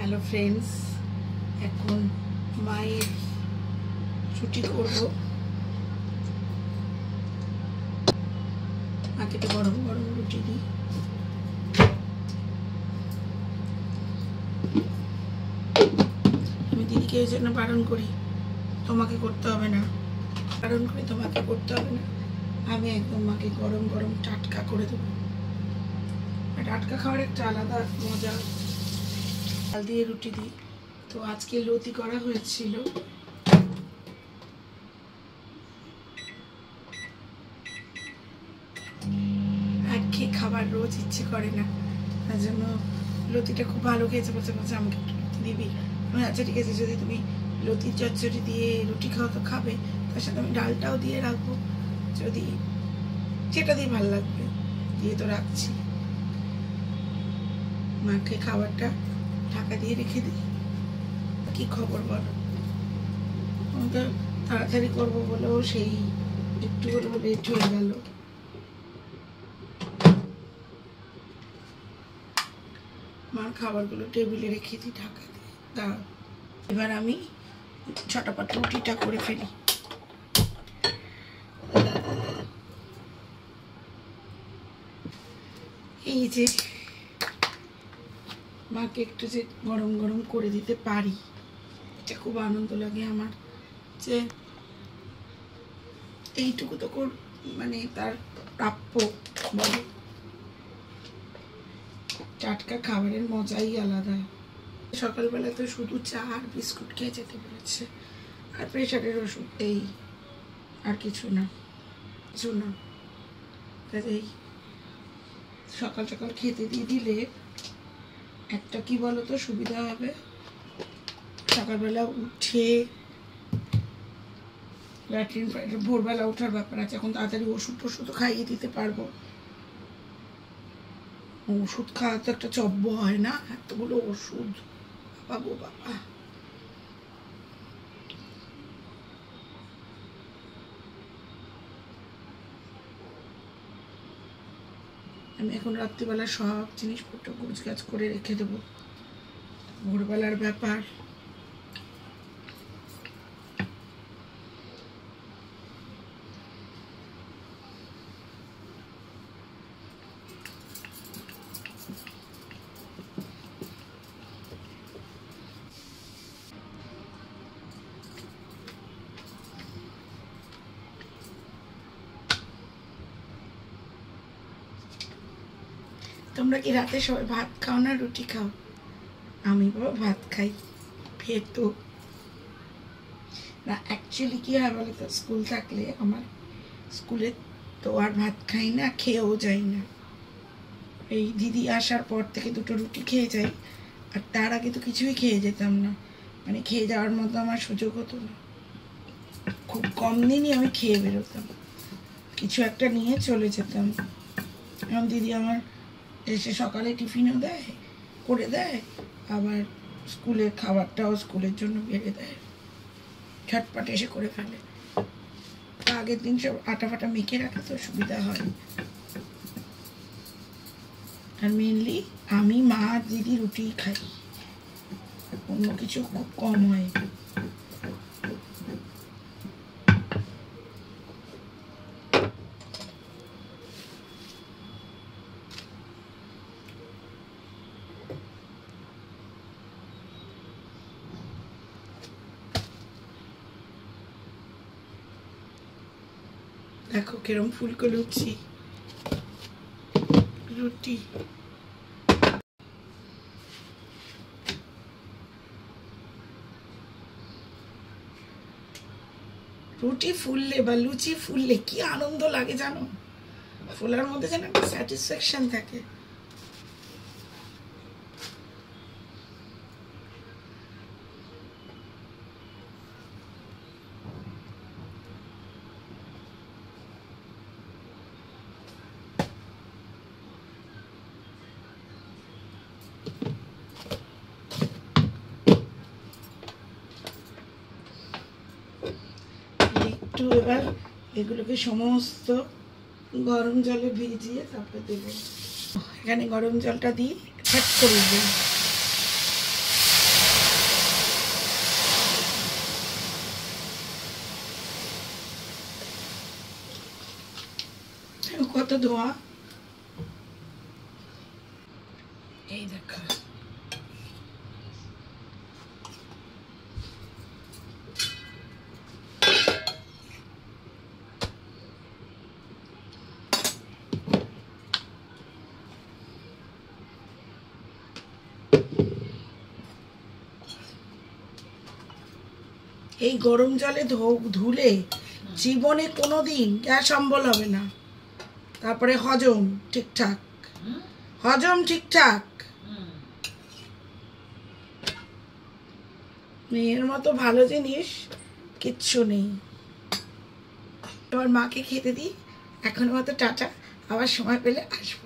Hello friends, এখন মায়ের ছুটি করব। মাকে তো গরম গরম রুটি দিই। আমি দিদিকে এই জন্য বারণ করি, তোমাকে করতে হবে না, বারণ করি তোমাকে করতে হবে না। আমি একদম মাকে গরম গরম টাটকা করে দেবো। টাটকা খাওয়ার একটা আলাদা মজা। চাল দিয়ে রুটি দিই। তো আজকে লতি করা হয়েছিল, একঘেয়ে খাবার রোজ ইচ্ছে করে না, তার জন্য লতিটা খুব ভালো খেয়েছে। বলছে আমাকে একটু লতি দিবি। আচ্ছা ঠিক আছে, যদি তুমি লতির চচ্চড়ি দিয়ে রুটি খাও তো খাবে, তার সাথে আমি ডালটাও দিয়ে রাখবো, যদি যেটা দিয়ে ভালো লাগবে দিয়ে তো রাখছি। মাকে খাবারটা ঢাকা দিয়ে রেখে দিই। কি খবর বলো? আমাকে তাড়াতাড়ি করবো বলেও সেই একটু লেট হয়ে গেল। মার খাবারগুলো টেবিলে রেখে দিই ঢাকা দিয়ে। দাঁড়াও, এবার আমি ছটাপট রুটিটা করে ফেলি। এই যে মাকে একটু যে গরম গরম করে দিতে পারি, এটা খুব আনন্দ লাগে আমার, যে এইটুকু তো মানে তার প্রাপ্য বলে। টাটকা খাবারের মজাই আলাদা। সকালবেলা তো শুধু চা আর বিস্কুট খেয়ে যেতে বলেছে, আর প্রেশারের ওষুধ, এই আর কিছু না। এই সকাল সকাল খেতে দিয়ে দিলে একটা কি বলতো সুবিধা হবে, সকালবেলা উঠে ল্যাট্রিন ভোরবেলা ওঠার ব্যাপার আছে। এখন তাড়াতাড়ি ওষুধ খাইয়ে দিতে পারবো। ওষুধ খাওয়া তো একটা চব্য হয় না, এতগুলো ওষুধ, বাবা গো বাবা। আমি এখন রাত্রিবেলা সব জিনিসপত্র গোছগাছ করে রেখে দেবো। ভোরবেলার ব্যাপার। তোমরা কি রাতে সবাই ভাত খাও না রুটি খাও? আমি বাবা ভাত খাই, খেতো না। অ্যাকচুয়ালি কি হয় বলো তো, স্কুল থাকলে আমার স্কুলে তো আর ভাত খাই না, খেয়েও যাই না। এই দিদি আসার পর থেকে দুটো রুটি খেয়ে যাই, আর তার আগে তো কিছুই খেয়ে যেতাম না। মানে খেয়ে যাওয়ার মতো আমার সুযোগ হতো না। খুব কম দিনই আমি খেয়ে বেরোতাম, কিছু একটা নিয়ে চলে যেতাম। এখন দিদি আমার এসে সকালে টিফিনও দেয়, করে দেয়, আবার স্কুলের খাবারটাও স্কুলের জন্য বেড়ে দেয়, ঝটপট এসে করে ফেলে। আগের দিন সব আটা ফাটা মেখে রাখে, তো সুবিধা হয়। আর মেনলি আমি, মা, দিদি রুটি খাই, অন্য কিছু খুব কম হয়। দেখো কিরম ফুলকো লুচি রুটি। রুটি ফুললে বা লুচি ফুললে কি আনন্দ লাগে জানো? ফুলার মধ্যে যেন একটা স্যাটিসফ্যাকশন থাকে। একটু এবার এগুলোকে সমস্ত গরম জলে ভিজিয়ে তারপরে দেবো। এখানে গরম জলটা দিয়ে ফ্যাট করে দেবো। কত ধোয়া। এই দেখো এই গরম জলে ধুলে জীবনে কোনোদিন গ্যাস অম্বল হবে না। তারপরে হজম ঠিকঠাক, মেয়ের মতো ভালো জিনিস কিচ্ছু নেই। এবার মাকে খেতে দিই, এখন মতো টাটা, আবার সময় পেলে আসবো।